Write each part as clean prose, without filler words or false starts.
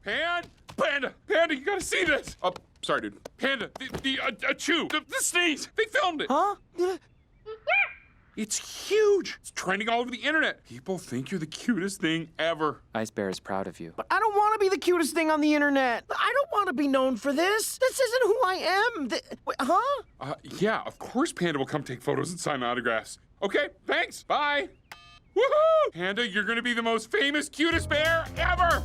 Panda, you gotta see this. Oh, sorry, dude. Panda, the chew, the sneeze. They filmed it. Huh? It's huge. It's trending all over the internet. People think you're the cutest thing ever. Ice Bear is proud of you. But I don't want to be the cutest thing on the internet. I don't want to be known for this. This isn't who I am. Wait, huh? Yeah, of course Panda will come take photos and sign autographs. Okay, thanks. Bye. Woohoo! Panda, you're gonna be the most famous, cutest bear ever.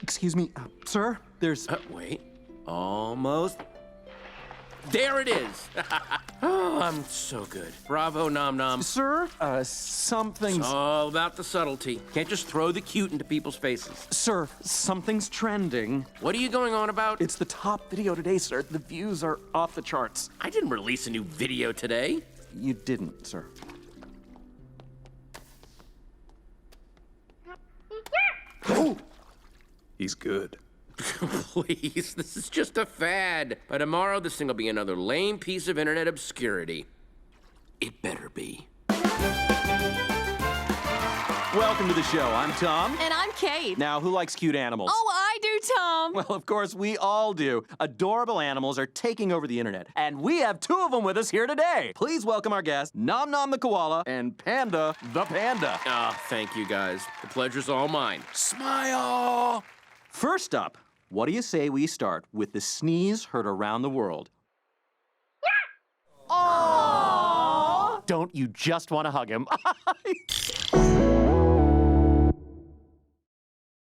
Excuse me, sir? There's... Wait. Almost. There it is. Oh, I'm so good. Bravo, Nom Nom. Sir? Something's... It's all about the subtlety. Can't just throw the cute into people's faces. Sir, something's trending. What are you going on about? It's the top video today, sir. The views are off the charts. I didn't release a new video today. You didn't, sir. Oh! He's good. Please, this is just a fad. By tomorrow, this thing will be another lame piece of internet obscurity. It better be. Welcome to the show. I'm Tom. And I'm Kate. Now, who likes cute animals? Oh, I do, Tom. Well, of course, we all do. Adorable animals are taking over the internet, and we have two of them with us here today. Please welcome our guests, Nom Nom the koala and Panda the panda. Ah, thank you, guys. The pleasure's all mine. Smile! First up, what do you say we start with the sneeze heard around the world? Aww! Don't you just want to hug him?